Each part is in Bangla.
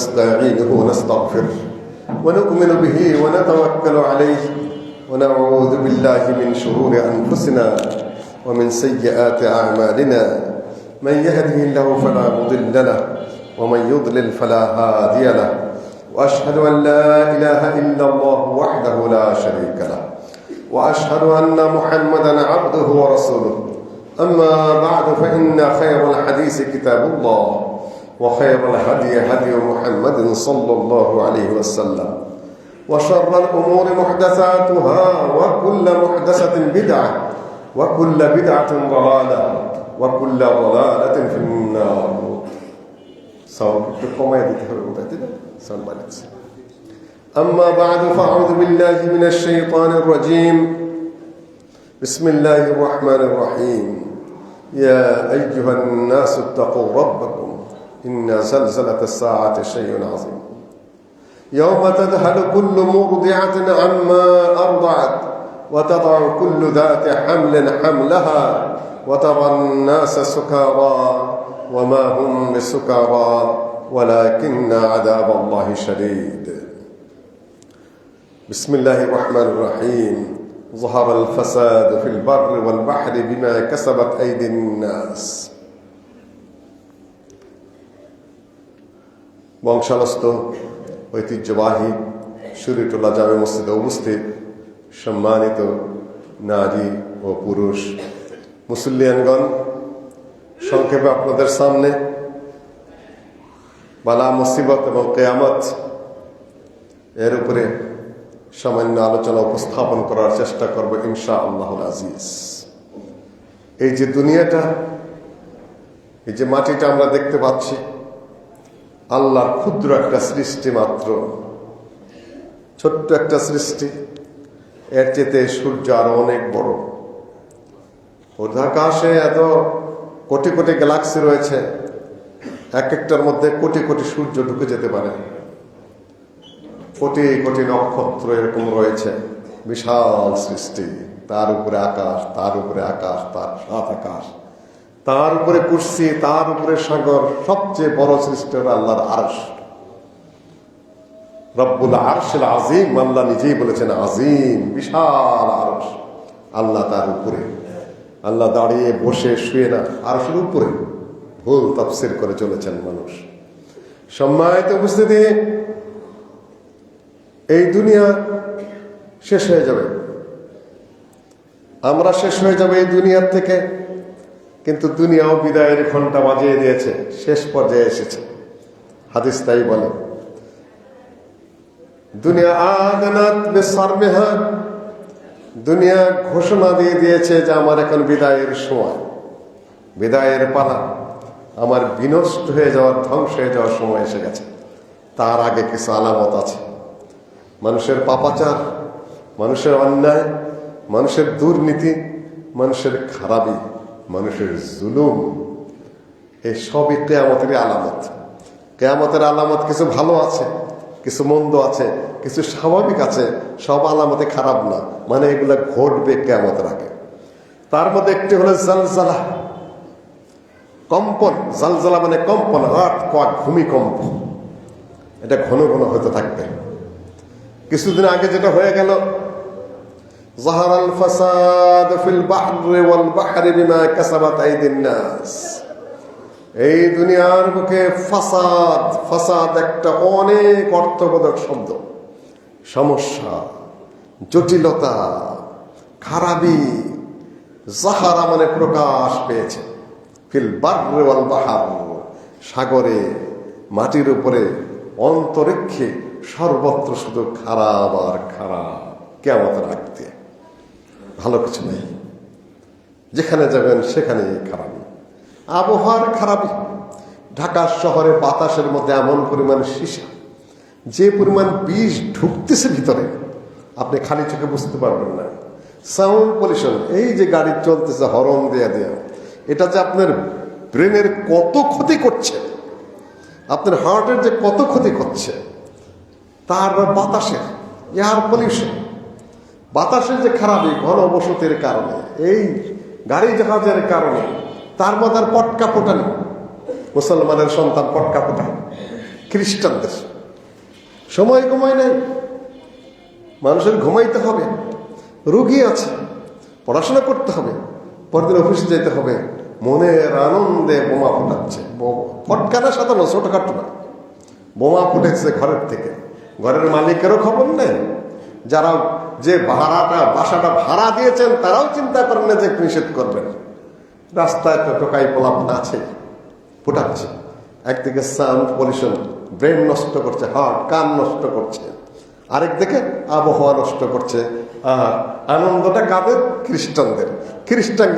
نستعينه ونستغفره ونؤمن به ونتوكل عليه ونعوذ بالله من شرور أنفسنا ومن سيئات أعمالنا من يهده الله فلا مضل له ومن يضلل فلا هادي له وأشهد أن لا إله إلا الله وحده لا شريك له وأشهد أن محمدا عبده ورسوله أما بعد فإن خير الحديث كتاب الله وخير الهدي هدي محمد صلى الله عليه وسلم وشر الأمور محدثاتها وكل محدثة بدعة وكل بدعة ضلالة وكل ضلالة في النار. أما بعد فأعوذ بالله من الشيطان الرجيم. بسم الله الرحمن الرحيم. يا أيها الناس اتقوا ربكم إن زلزلة الساعة شيء عظيم يوم تذهل كل مرضعة عما أرضعت وتضع كل ذات حمل حملها وترى الناس سكارى وما هم بسكارى ولكن عذاب الله شديد. بسم الله الرحمن الرحيم. ظهر الفساد في البر والبحر بما كسبت أيدي الناس. বংশালস্থ ঐতিহ্যবাহী শরীয়তুল্লাহ জামে মসজিদে উপস্থিত সম্মানিত নারী ও পুরুষ মুসল্লিয়ানগণ, সংক্ষেপে আপনাদের সামনে বালা মুসিবত এবং কিয়ামত এর উপরে সামান্য আলোচনা উপস্থাপন করার চেষ্টা করব ইনশাআল্লাহুল আজিজ। এই যে দুনিয়াটা, এই যে মাটিটা আমরা দেখতে পাচ্ছি, আল্লাহর ক্ষুদ্র একটা সৃষ্টি মাত্র, ছোট্ট একটা সৃষ্টি। এর চেয়ে সূর্য আরো অনেক বড়। আকাশে এত কোটি কোটি গ্যালাক্সি রয়েছে, এক একটার মধ্যে কোটি কোটি সূর্য ঢুকে যেতে পারে। কোটি কোটি নক্ষত্র এরকম রয়েছে, বিশাল সৃষ্টি। তার উপরে আকাশ, তার উপরে আকাশ, তার সাত আকাশ, তার উপরে কুরসি, তার উপরে সাগর। সবচেয়ে বড় সৃষ্টি হল আল্লাহর আরশ, রব্বুল আরশিল আজিম। আল্লাহ নিজেই বলেছেন আজিম, বিশাল আরশ। আল্লাহ তার উপরে, আল্লাহ দাঁড়িয়ে বসে শুয়ে না, আরশের উপরে। ভুল তাফসীর করে চলেছেন মানুষ। সম্মানিত উপস্থিতি, এই দুনিয়া শেষ হয়ে যাবে, আমরা শেষ হয়ে যাবে এই দুনিয়ার থেকে। কিন্তু দুনিয়াও বিদায়ের ঘন্টা বাজিয়ে দিয়েছে, শেষ পর্যায়ে এসেছে। হাদিস তাই বলে, দুনিয়া আদানাত বিসারমিহা, দুনিয়া ঘোষণা দিয়ে দিয়েছে যে আমার এখন বিদায়ের সময়, বিদায়ের পালা, আমার বিনষ্ট হয়ে যাওয়ার, ধ্বংস হয়ে যাওয়ার সময় এসে গেছে। তার আগে কিছু আলামত আছে। মানুষের পাপাচার, মানুষের অন্যায়, মানুষের দুর্নীতি, মানুষের খারাপি, মানুষের জুলুম, এই সবই কিয়ামতের আলামত। কিয়ামতের আলামত কিছু ভালো আছে, কিছু মন্দ আছে, কিছু স্বাভাবিক আছে। সব আলামতে খারাপ না, মানে এগুলা ঘটবে কিয়ামতের আগে। তার মধ্যে একটি হলো জালজালা, কম্পন। জালজালা মানে কম্পন, আর্থকোয়েক, ভূমিকম্প। এটা ঘন ঘন হতে থাকবে। কিছুদিন আগে যেটা হয়ে গেল, যাহারাল ফাসাদ ফিল বাহরি ওয়াল বাহরি বিমা কাসাবাত আইদিন নাস। এই দুনিয়ার বুকে ফাসাদ, ফাসাদ একটা অনেক অর্থবোধক শব্দ। সমস্যা, জটিলতা, খারাপি। যাহারা মানে প্রকাশ পেয়েছে, ফিল বাহরি ওয়াল বাহর, সাগরে, মাটির উপরে, অন্তরিক্ষে, সর্বত্র শুধু খারাপ আর খারাপ। কিয়ামতের আগ দিয়ে ভালো কিছু নেই। যেখানে যাবেন সেখানেই খারাপ। আবহাওয়ার খারাপই। ঢাকা শহরে বাতাসের মধ্যে এমন পরিমাণ সীসা, যে পরিমাণ বিষ ঢুকতেছে ভিতরে, আপনি খালি চোখে বুঝতে পারবেন না। সাউন্ড পলিউশন, এই যে গাড়ি চলতেছে হরন দেয়া দেয়া, এটা যে আপনার ব্রেনের কত ক্ষতি করছে, আপনার হার্টের যে কত ক্ষতি করছে। তারপর বাতাসের, এয়ার পলিউশন, বাতাসের যে খারাপই, ঘনবসতির কারণে, এই গাড়ি জাহাজের কারণে, তার মধ্যে আর পটকা ফোটানি। মুসলমানের সন্তান পটকা ফোটায়, খ্রিস্টানদের সময় নেই, মানুষের ঘুমাইতে হবে, রুগী আছে, পড়াশোনা করতে হবে, পরদিন অফিসে যেতে হবে, মনের আনন্দে বোমা ফুটাচ্ছে। ফটকানা সাধারণ ছোটখাটো না, বোমা ফুটেছে ঘরের থেকে। ঘরের মালিকেরও খবর নেই, যারা যে বাসাটা ভাড়া দিয়েছেন তারাও চিন্তা করেন না যে নিষেধ করবেন। রাস্তায় তো টোকাই পোলাপন আছে, ফুটাচ্ছে। একদিকে সাউন্ড পলিউশন, ব্রেন নষ্ট করছে, হার্ট কান নষ্ট করছে, আরেকদিকে আবহাওয়া নষ্ট করছে। আর আনন্দটা কাদের? খ্রিস্টানদের। খ্রিস্টান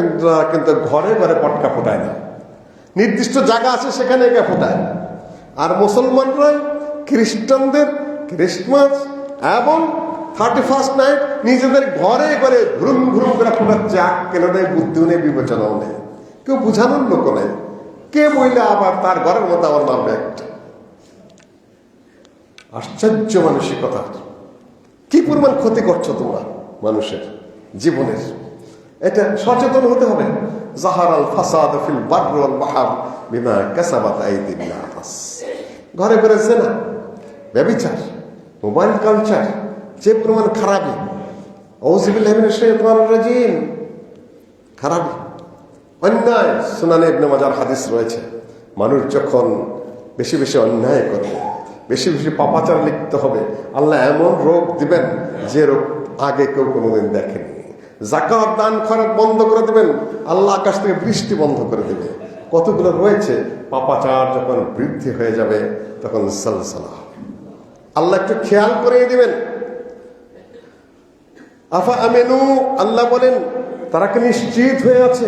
কিন্তু ঘরে ঘরে পটকা ফুটায় না, নির্দিষ্ট জায়গা আছে সেখানে একে ফুটায়। আর মুসলমানরা খ্রিস্টানদের ক্রিসমাস এবং 31st নাইট নিজেদের ঘরে ঘরে ঘুরুম ঘুরুম করে ফুটাচ্ছে। আক্কেলও নেই, বুদ্ধিও নেই, বিবেচনাও নেই, কেউ বুঝানোর লোক নেই। কে বইলে আবার তার ঘরের মধ্যে আমার মারবে একটা। আশ্চর্য মানসিকতা। কি পরিমাণ ক্ষতি করছো তোমরা মানুষের জীবনের। এটা সচেতন হতে হবে। জাহারাল ফাসাদ ফিল বাররি ওয়াল বাহর বিমা কাসাবাত আইদিন নাস। ঘরে ঘরে জিনা, ব্যভিচার, মোবাইল কালচার যে পরিমাণ খারাপি, আউযুবিল্লাহি মিনাশ শাইতানির রাজিম, খারাপি, অন্যায়। সুনানে ইবনে মাজার হাদিস রয়েছে, মানুষ যখন বেশি বেশি অন্যায় করবে, বেশি বেশি পাপাচার লিপ্ত হবে, আল্লাহ এমন রোগ দিবেন যে রোগ আগে কেউ কোনোদিন দেখেনি। যাকাত দান খরচ বন্ধ করে দেবেন, আল্লাহ আকাশ থেকে বৃষ্টি বন্ধ করে দেবে। কতগুলো রয়েছে। পাপাচার যখন বৃদ্ধি হয়ে যাবে তখন সালসালা। আল্লাহ একটু খেয়াল করে দিবেন। আফা আমিনু, আল্লাহ বলেন তারা কি নিশ্চিত হয়ে আছে?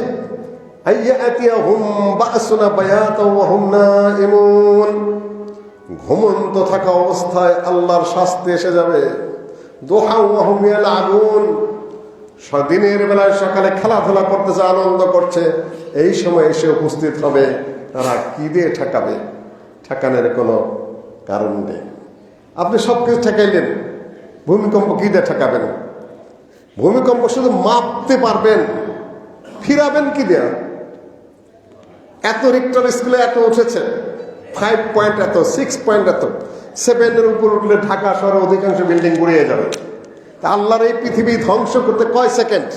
আইয়াতিয়াহুম বাসুনা বায়াতাও ওয়া হুম নাইমুন, ঘুমন্ত থাকা অবস্থায় আল্লাহর শাস্তি এসে যাবে। দুহা ওয়া হুম ইয়ালাবুন, দিনের বেলায় সকালে খেলাধুলা করতেছে, আনন্দ করছে, এই সময় এসে উপস্থিত হবে। তারা কি দিয়ে ঠেকাবে? ঠেকানোর কোনো কারণ নেই। আপনি সবকিছু ঠেকাইলেন, ভূমিকম্প কি দিয়ে ঠেকাবেন? ভূমিকম্প শুধু মাপতে পারবেন, ফিরাবেন কি দেয়া? এত রিক্টার স্কেলে এত উঠেছে, 5 পয়েন্ট এত, 6 পয়েন্ট এত, 7-এর উপর উঠলে ঢাকা শহরের অধিকাংশ বিল্ডিং গুড়িয়ে যাবে। তা আল্লাহর এই পৃথিবী ধ্বংস করতে কয় সেকেন্ড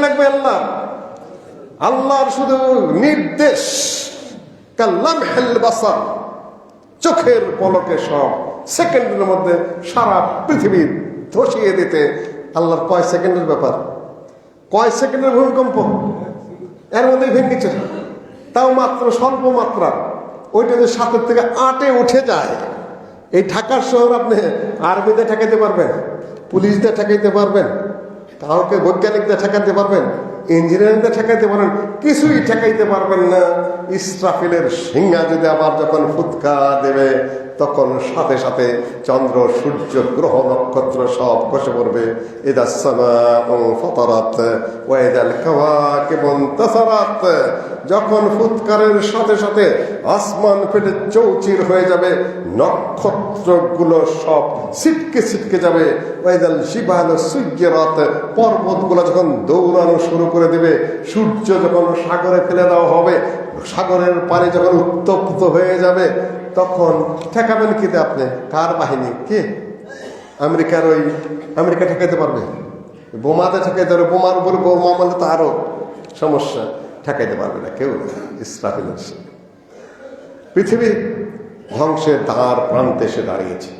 লাগবে? আল্লাহর শুধু নির্দেশ, কাল্লামহিল বাসার, চোখের পলকে সব সেকেন্ডের মধ্যে সারা পৃথিবী ধসিয়ে দিতে আল্লাহর কয় সেকেন্ডের ব্যাপার, কয় সেকেন্ডের ভূমিকম্প, এর মধ্যেই ভেঙেছে। তাও মাত্র স্বল্প মাত্রা, ওইটা যে 7 থেকে 8-এ উঠে যায়। এই ঢাকার শহর আপনি আর্মিতে ঠেকাইতে পারবেন, পুলিশদের ঠেকাইতে পারবেন, কাউকে বৈজ্ঞানিকদের ঠেকাইতে পারবেন, ইঞ্জিনিয়ারদের ঠেকাইতে পারবেন, কিছুই ঠেকাইতে পারবেন না। ইসরাফিলের সিংহা যদি আবার যখন ফুৎকা দেবে তখন সাথে সাথে চন্দ্র, সূর্য, গ্রহ, নক্ষত্র সব খসে পড়বে। ইদাস সামাউ ফাতারাত ওয়া ইদাল কাওয়াকিবু ইনতাসারাত, যখন ফুৎকারের সাথে সাথে আসমান ফেটে চৌচির হয়ে যাবে, নক্ষত্রগুলো সব ছিটকে ছিটকে যাবে। ওয়া ইদাল জিবালু সুয়্যিরাত, পর্বতগুলো যখন দৌড়ানো শুরু করে দেবে, সূর্য যখন সাগরে ফেলে দেওয়া হবে, সাগরের পানি যখন উত্তপ্ত হয়ে যাবে, তখন ঠেকাবেন কি? আপনি কার বাহিনী? কে? আমেরিকা ঠেকাইতে পারবে? বোমাতে ঠেকাইতে পারবে, বোমার উপর বোমা মারলে তো আরো সমস্যা, ঠেকাইতে পারবে না কেউ। ইসরাফিলের পৃথিবী ধ্বংসের দ্বার প্রান্তে এসে দাঁড়িয়েছে।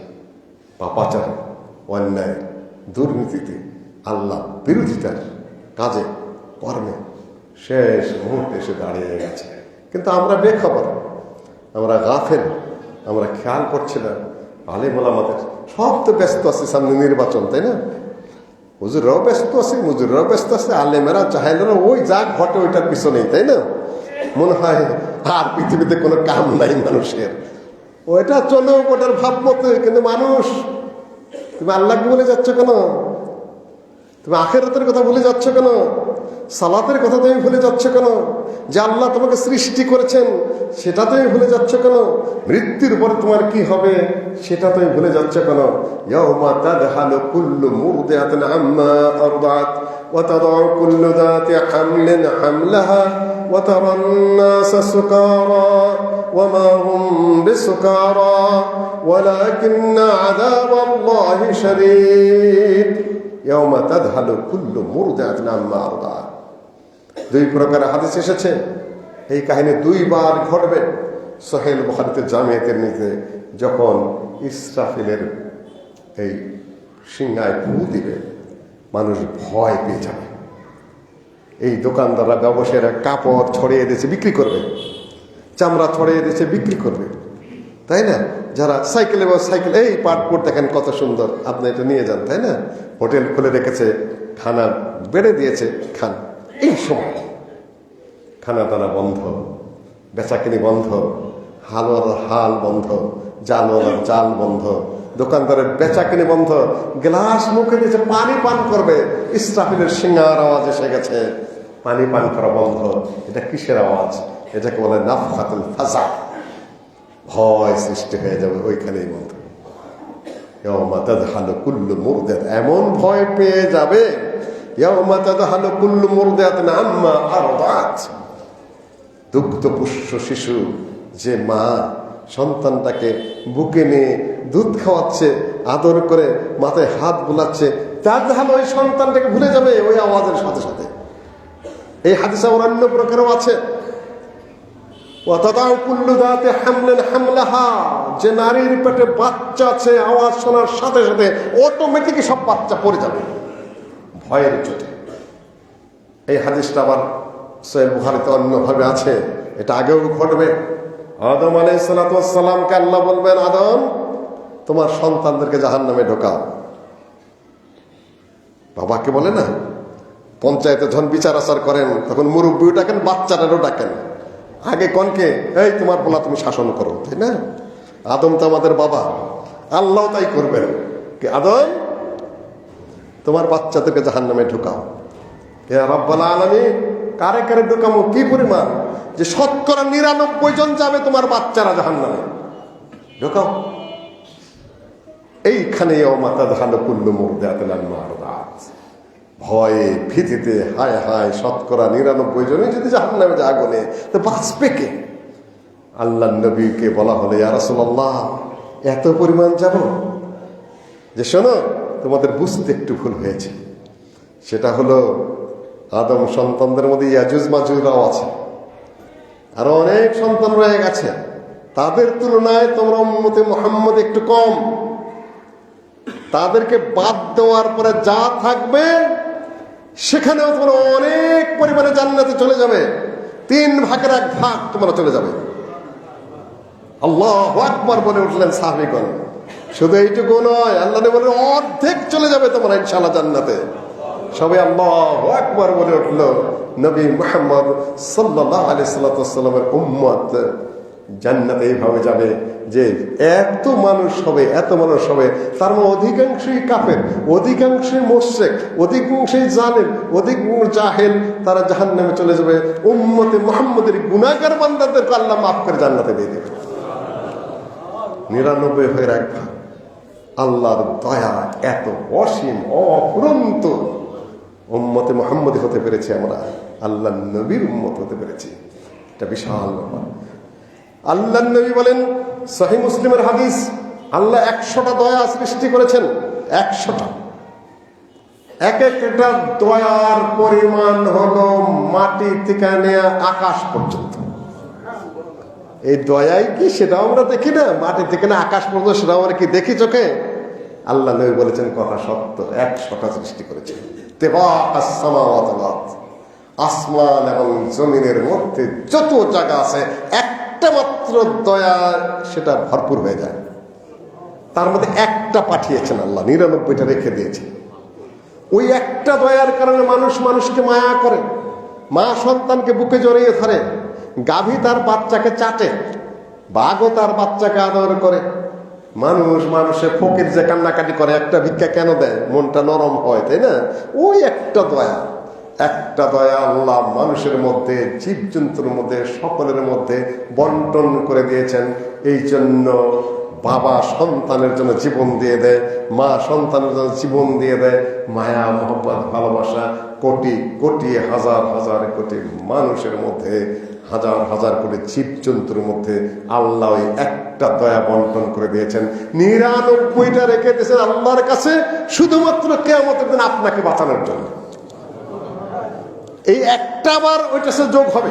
পাপাচার, অন্যায়, দুর্নীতিতে, আল্লাহ বিরোধিতার কাজে কর্মে শেষ মুহূর্তে এসে দাঁড়িয়ে গেছে। কিন্তু আমরা বেখবর, আমরা গাফেল, আমরা খেয়াল করছি না। আলেম ওলামাদের সব তো ব্যস্ত আছে, সামনে নির্বাচন, তাই না? হুজুররাও ব্যস্ত আছে, মুজুররাও ব্যস্ত আছে, আলেমেরা জাহেলেরা ওই যা ঘটে ওইটার পিছনেই, তাই না? মনে হয় আর পৃথিবীতে কোনো কাম নাই মানুষের, ওইটা চলেও ওটার ভাব মতো। কিন্তু মানুষ, তুমি আল্লাহকে ভুলে যাচ্ছ কেন? তুমি আখিরাতের কথা ভুলে যাচ্ছ কেন? সালাতের কথা তুমি ভুলে যাচ্ছ কেন? যে আল্লাহ তোমাকে সৃষ্টি করেছেন সেটা তুমি ভুলে যাচ্ছ কেন? মৃত্যুর পরে তোমার কি হবে সেটা তুমি ভুলে যাচ্ছ কেন? ইয়াউমা তাদহালু কুল্লু মুরদিআতিন আম্মা আরদাত ওয়া তাদউ কুল্লু যাতি হামলিন হামলাহা ওয়া তারান নাসা সুকারা ওয়া মা হুম বিসুকারা ওয়ালাকিন্না আযাবাল্লাহি শাদীদ। ইয়াউমা তাদহালু কুল্লু মুরদিআতিন আম্মা আরদাত। দুই প্রকারের হাদিস এসেছে, এই কাহিনী দুইবার ঘটবে। সহিহ বুখারীতে জামিয়া তিরমিজিতে যখন ইসরাফিলের এই সিংহায় ফু দিবে, মানুষ ভয় পেয়ে যাবে। এই দোকানদাররা ব্যবসায়ীরা কাপড় ছড়িয়ে দিয়েছে বিক্রি করবে, চামড়া ছড়িয়ে দিয়েছে বিক্রি করবে, তাই না? যারা সাইকেলে বা সাইকেল, এই পাটপুর দেখেন কত সুন্দর, আপনি এটা নিয়ে যান, তাই না? হোটেল খুলে রেখেছে, খানা বেড়ে দিয়েছে, খান। এই সময় খানা দানা বন্ধ, বেচাকিনি বন্ধ, হালওয়ার হাল বন্ধ, জালওয়ালার জাল বন্ধ, দোকানদারের বেচাকিনি বন্ধ, গ্লাস মুখে দিয়েছে পানি পান করবে, ইসরাফিলের সিংহার আওয়াজ এসে গেছে, পানি পান করা বন্ধ। এটা কিসের আওয়াজ? এটাকে বলে নাফখাতুল ফাজা। ভয় সৃষ্টি হয়ে যাবে ওইখানেই বন্ধ। ইয়াউমা তাদহালু কুল্লু মুরদিআত, এমন ভয় পেয়ে যাবে। ইয়াউমা তাদহালু কুল্লু মুরদিআতিন আম্মা আরদাত। দুগ্ধপুষ্য শিশু, যে মা সন্তানটাকে বুকে নিয়ে দুধ খাওয়াচ্ছে, আদর করে মাথায় হাত বুলাচ্ছে, তাদহালু, ওই সন্তানটাকে ভুলে যাবে ওই আওয়াজের সাথে সাথে। এই হাদিসে অন্য প্রকারও আছে, ওয়া তাদাউ কুল্লু যাতি হামলিন হামলাহা, যে নারীর পেটে বাচ্চা আছে, আওয়াজ শোনার সাথে সাথে অটোমেটিক সব বাচ্চা পড়ে যাবে ভয়ের চোটে। এই হাদিসটা আবার সহিহ বুখারীতে অন্যভাবে আছে, এটা আগেও ঘটবে। আদম আলাইহিস সালাতু ওয়াস সালামকে আল্লাহ বলবেন, আদম তোমার সন্তানদেরকে জাহান্নামে ঢোকাও। বাবাকে বলে না, পঞ্চায়েতে যখন বিচার আচার করেন তখন মুরব্বিও ডাকেন, বাচ্চাটারও ডাকেন। আগে কনকে, এই তোমার বলা তুমি শাসন করো, তাই না? আদম তো আমাদের বাবা, আল্লাহ তাই করবেন কি, আদম তোমার বাচ্চাদেরকে জাহান্নামে ঢোকাও। হে রব্বুল আলামিন, কারে কারে ঢোকামো, কি পরিমাণ? যে 99% জন যাবে তোমার বাচ্চারা জাহান্নামে, ঢোকাও। এইখানে ইয়াউমা তাদহালু কুল্লু মুরদিআতিন আম্মা আরদাত। ভয়ে ভীতিতে হায় হায় 99% জনই যদি জাহান্নামে যায় আগুনে, তো বাঁচবে কে? আল্লাহ নবীকে বলা হলো, ইয়া রাসূলুল্লাহ এত পরিমাণ যাব? যে শোনো, তোমাদের বুঝতে একটু ভুল হয়েছে। সেটা হলো আদম সন্তানদের মধ্যে ইয়াজুজ মাজুজরাও আছে, আরো অনেক সন্তান রয়ে গেছে, তাদের তুলনায় তোমরা উম্মতে মুহাম্মদ একটু কম। তাদেরকে বাদ দেওয়ার পরে যা থাকবে সেখানেও তোমরা অনেক পরিমাণে জান্নাতে চলে যাবে, 3 ভাগের 1 ভাগ তোমরা চলে যাবে। আল্লাহু আকবার বলে উঠলেন সাহাবীগণ। শুধু এইটুকু নয়, আল্লাহ বলেন অর্ধেক চলে যাবে তোমরা ইনশাআল্লাহ জান্নাতে। সবাই আল্লাহু আকবার বলে উঠল। নবী মুহাম্মদ সাল্লাল্লাহু আলাইহি ওয়াসাল্লামের উম্মত জান্নাতে এইভাবে যাবে যে এত মানুষ হবে, এত মানুষ হবে, তার মধ্যে অধিকাংশই কাফের, অধিকাংশই মুশরিক, অধিকাংশই জালেম, অধিকাংশ জাহেল, তারা জাহান্নামে চলে যাবে। উম্মতে মুহাম্মদের গুনাহগার বান্দাদেরকে আল্লাহ মাফ করে জান্নাতে দিয়ে দেবে। 99 ভাগের 1 ভাগ। আল্লাহর দয়া এত অসীম, অফুরন্ত। উম্মতে মুহাম্মদী হতে পেরেছি আমরা, আল্লাহ নবীর উম্মত হতে পেরেছি, এটা বিশাল ব্যাপার। আল্লাহ নবী বলেন, সহিহ মুসলিমের হাদিস, আল্লাহ 100টা দয়া সৃষ্টি করেছেন, 100টা। এক একটা দয়ার পরিমাণ হলো মাটি থেকে নেয়া আকাশ পর্যন্ত। এই দয়াই কি সেটাও আমরা দেখি না, মাটি থেকে না আকাশ পর্যন্ত সেটাও আমরা কি দেখি চোখে? আল্লাহ নবী বলেছেন কথা সত্য, 100টা সৃষ্টি করেছেন। তিবাকাস সামাওয়াত ওয়াল আরদ, আসমান এবং জমিনের মধ্যে যত জায়গা আছে একটা মাত্র দয়া সেটা ভরপুর হয়ে যায়। তার মধ্যে একটা পাঠিয়েছেন আল্লাহ, 99টা রেখে দিয়েছেন। ওই একটা দয়ার কারণে মানুষ মানুষকে মায়া করে, মা সন্তানকে বুকে জড়িয়ে ধরে, গাভী তার বাচ্চাকে চাটে, বাঘও তার বাচ্চাকে আদর করে। মানুষ মানুষের ফকির যে কান্নাকাটি করে, একটা ভিক্ষা কেন দেয়? মনটা নরম হয়, তাই না? ওই একটা দয়া। একটা দয়া আল্লাহ মানুষের মধ্যে, জীবজন্তুর মধ্যে, সকলের মধ্যে বন্টন করে দিয়েছেন। এই জন্য বাবা সন্তানের জন্য জীবন দিয়ে দেয়, মা সন্তানের জন্য জীবন দিয়ে দেয়। মায়া, মোহব্বত, ভালোবাসা কোটি কোটি, হাজার হাজার কোটি মানুষের মধ্যে, হাজার হাজার কোটি জীবজন্তুর মধ্যে আল্লাহ ওই একটা দয়া বন্টন করে দিয়েছেন। 99টা রেখে দিয়েছেন আল্লাহর কাছে শুধুমাত্র কিয়ামতের দিন আপনাকে বাঁচানোর জন্য। এই একটা বার ওইটা সে যোগ হবে।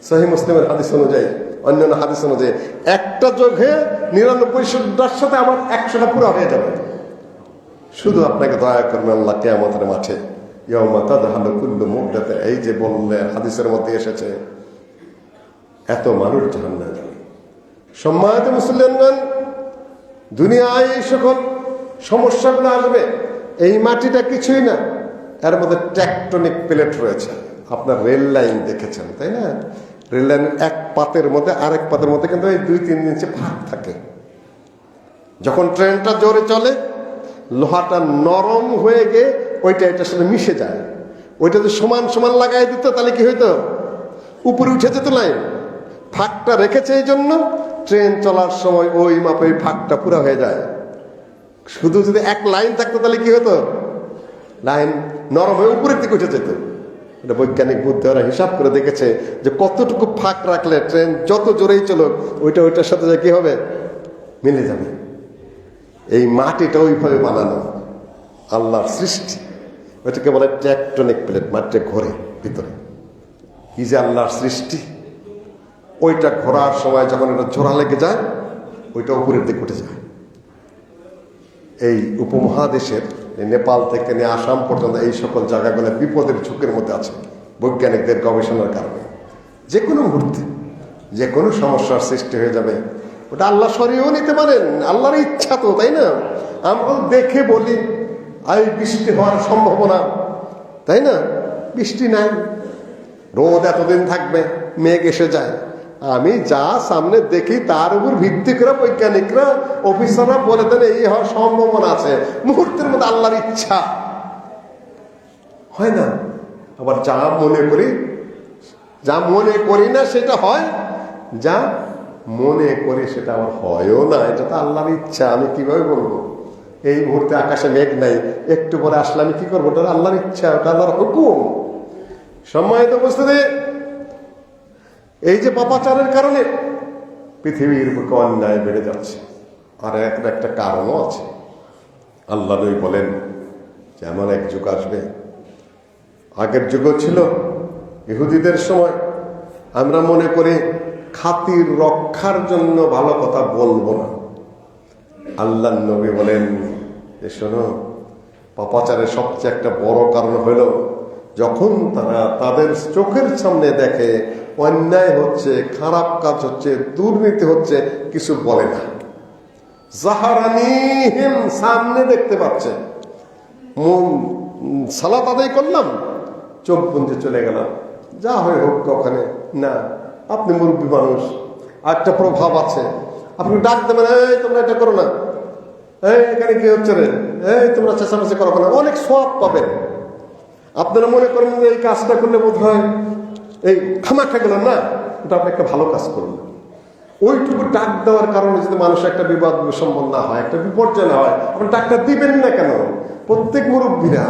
সহিহ মুসলিমের হাদিস অনুযায়ী, অন্যান্য হাদিস অনুযায়ী একটা যোগ হয়ে 99টার সাথে আমার 100টা পুরো হয়ে যাবে। শুধু আপনাকে দয়া করবেন আল্লাহ কিয়ামতের মাঠে। ইয়াউমা তাযহালু কুল্লু মুরদিআতিন, এই যে বললে হাদিসের মধ্যে এসেছে, এত মানুষ জাহান্নামে যাবে। সম্মানিত মুসলিমগণ, দুনিয়ায় এই সকল সমস্যাগুলো আসবে। এই মাটিটা কিছুই না, এর মধ্যে টেকটনিক প্লেট রয়েছে। আপনার রেল লাইন দেখেছেন তাই না? রেল লাইনের এক পাতের মধ্যে আরেক পাতের মধ্যে কিন্তু এই 2-3 ইঞ্চি ফাঁক থাকে। যখন ট্রেনটা জোরে চলে, লোহাটা নরম হয়ে গিয়ে ওইটা এটার সাথে মিশে যায়। ওইটা যদি সমান সমান লাগাই দিত তাহলে কি হইতো? উপরে উঠে যেত লাইন। ফাঁকটা রেখেছে এই জন্য ট্রেন চলার সময় ওই মাপে ওই ফাঁকটা পুরো হয়ে যায়। শুধু যদি এক লাইন থাকতো তাহলে কি হতো? লাইন নরম হয়ে উপরের দিকে উঠে যেত। এটা বৈজ্ঞানিক বুদ্ধি, ওরা হিসাব করে দেখেছে যে কতটুকু ফাঁক রাখলে ট্রেন যত জোরেই চলুক ওইটার সাথে কি হবে? মিলে যাবে। এই মাটিটা ওইভাবে বানানো আল্লাহর সৃষ্টি। ওইটাকে বলে টেকটনিক প্লেট। মাটিটা ঘোরে ভিতরে, কি যে আল্লাহর সৃষ্টি। ওইটা ঘোরার সময় যখন এটা জোড়া লেগে যায়, ওইটা উপরের দিকে উঠে যায়। এই উপমহাদেশের নেপাল থেকে নিয়ে আসাম পর্যন্ত এই সকল জায়গাগুলো বিপদের ঝুঁকির মধ্যে আছে বৈজ্ঞানিকদের গবেষণার কারণে। যে কোনো মুহূর্তে যে কোনো সমস্যার সৃষ্টি হয়ে যাবে। ওটা আল্লাহ সরিয়েও নিতে পারেন, আল্লাহর ইচ্ছা তো, তাই না? আমরা দেখে বলি এই বৃষ্টি হওয়ার সম্ভাবনা, তাই না? বৃষ্টি নাই, রোদ এতদিন থাকবে, মেঘ এসে যায়। আমি যা সামনে দেখি তার উপর ভিত্তি করে বৈজ্ঞানিকরা, অফিসাররা বলে দেন এই হওয়ার সম্ভাবনা আছে। মুহূর্তের মধ্যে আল্লাহর ইচ্ছা হয় না। আবার যা মনে করি না সেটা হয়, যা মনে করি সেটা আমার হয়ও না। এটা তো আল্লাহর ইচ্ছা। আমি কিভাবে বলবো? এই মুহূর্তে আকাশে মেঘ নাই, একটু পরে আসলে আমি কি করবো? ওটা আল্লাহর ইচ্ছা, ওটা আল্লাহর হুকুম। সম্মানিত উপস্থিতি, এই যে পাপাচারের কারণে পৃথিবীর বুকে অন্যায় বেড়ে যাচ্ছে, আর একটা কারণও আছে। আল্লাহ নবী বলেন যে এমন এক যুগ আসবে, আগের যুগও ছিল ইহুদিদের সময়, আমরা মনে করি খাতির রক্ষার জন্য ভালো কথা বলবো না। আল্লাহ নবী বলেন যে শোনো, পাপাচারের সবচেয়ে একটা বড় কারণ হলো যখন তারা তাদের চোখের সামনে দেখে অন্যায় হচ্ছে, খারাপ কাজ হচ্ছে, দুর্নীতি হচ্ছে, কিছু বলে না। জাহারানিহিম, সামনে দেখতে পাচ্ছে। সালাত আদায় করলাম, চোখ বুঝে চলে গেলাম, যা হয় হোক, ওখানে না। আপনি মুরব্বী মানুষ, একটা প্রভাব আছে, আপনি ডাক দেবেন, এই তোমরা এটা করো না, এই এখানে কি হচ্ছে রে, এই তোমরা চেঁচামেচি করো না, অনেক সওয়াব পাবেন। আপনারা মনে করেন যে এই কাজটা করলে বোধ হয় এই খামাখা গেল না, ওটা আপনি একটা ভালো কাজ করলেন। ওইটুকু ডাক দেওয়ার কারণে যদি মানুষের একটা বিবাদ বিসম্বন না হয়, একটা বিপর্যয় না হয়, আপনি ডাকটা দিবেন না কেন? প্রত্যেক মুরব্বীরা,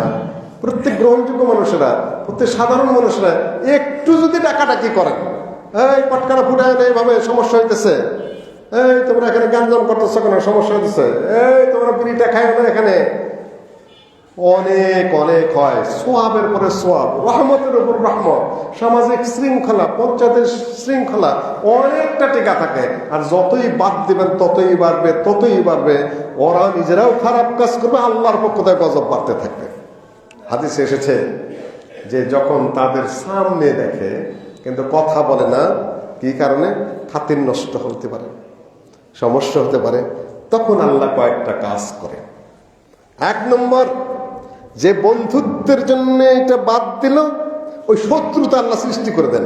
প্রত্যেক গ্রহণযোগ্য মানুষেরা, প্রত্যেক সাধারণ মানুষরা একটু যদি ডাকাডাকি করেন, এই পটকারা ফুটায় এইভাবে সমস্যা হইতেছে, এই তোমরা এখানে গ্যাঞ্জাম করতেছ কেন, সমস্যা হইতেছে, এই তোমরা বিড়িটা খাই না, এখানে অনেক অনেক হয়। সোয়াবের পরে সোয়াব, রহমতের উপর রহমত, সামাজিক শৃঙ্খলা, পঞ্চায়েতের শৃঙ্খলা অনেকটা টিকা থাকে। আর যতই বাদ দিবেন ততই বাড়বে, ততই বাড়বে। ওরা নিজেরাও খারাপ কাজ করবে, আল্লাহর পক্ষ থেকে গজব বাড়তে থাকবে। হাদিসে এসেছে যে যখন তাদের সামনে দেখে কিন্তু কথা বলে না, কি কারণে? খাতির নষ্ট হতে পারে, সমস্যা হতে পারে, তখন আল্লাহ কয়েকটা কাজ করে। 1 নম্বর, যে বন্ধুত্বের জন্য এটা বাদ দিল, ওই শত্রুতা আল্লাহ সৃষ্টি করে দেন,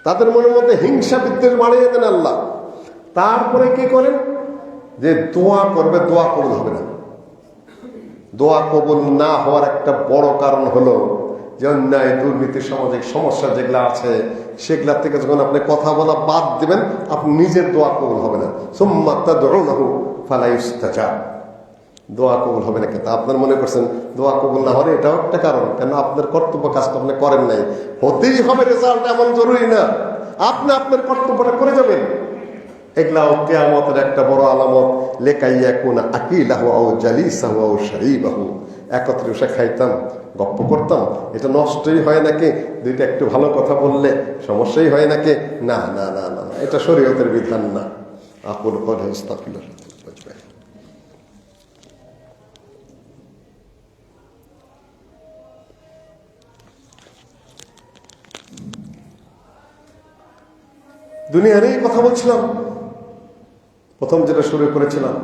তাদের মনের মধ্যে হিংসা বিদ্বেষ বাড়িয়ে দেন আল্লাহ। তারপরে কি করেন? যে দোয়া করবে, দোয়া কবুল হবে না। দোয়া কবুল না হওয়ার একটা বড় কারণ হলো যে অন্যায়, দুর্নীতি, সামাজিক সমস্যা যেগুলা আছে সেগুলা থেকে যখন আপনি কথা বলা বাদ দিবেন, আপনি নিজের দোয়া কবুল হবে না। সুম্মা তাদউনাহু ফালা ইস্তাজাব, দোয়া কবুল হবে না। কিন্তু আপনার মনে করছেন দোয়া কবুল না হলে এটাও একটা কারণ, কেন আপনার কর্তব্য কাজটা আপনি করেন নাই। হতেই হবে রেজাল্ট এমন জরুরি না, আপনি আপনার কর্তব্যটা করে যাবেন। এগুলাও কিয়ামতের একটা বড় আলামত। লেকাইয়াকুনা আকিলাহু আও জালিসাহু আও শারীবাহু, একত্রে বসে খাইতাম, গপ্প করতাম, এটা নষ্টই হয় নাকি? দুইটা একটু ভালো কথা বললে সমস্যাই হয় নাকি? না না না না, এটা শরীয়তের বিধান না। আকুল কওলি আস্তাগফিরুল্লাহ। দুনিয়ার এই কথা বলছিলাম, প্রথম যেটা শুরু করেছিলাম,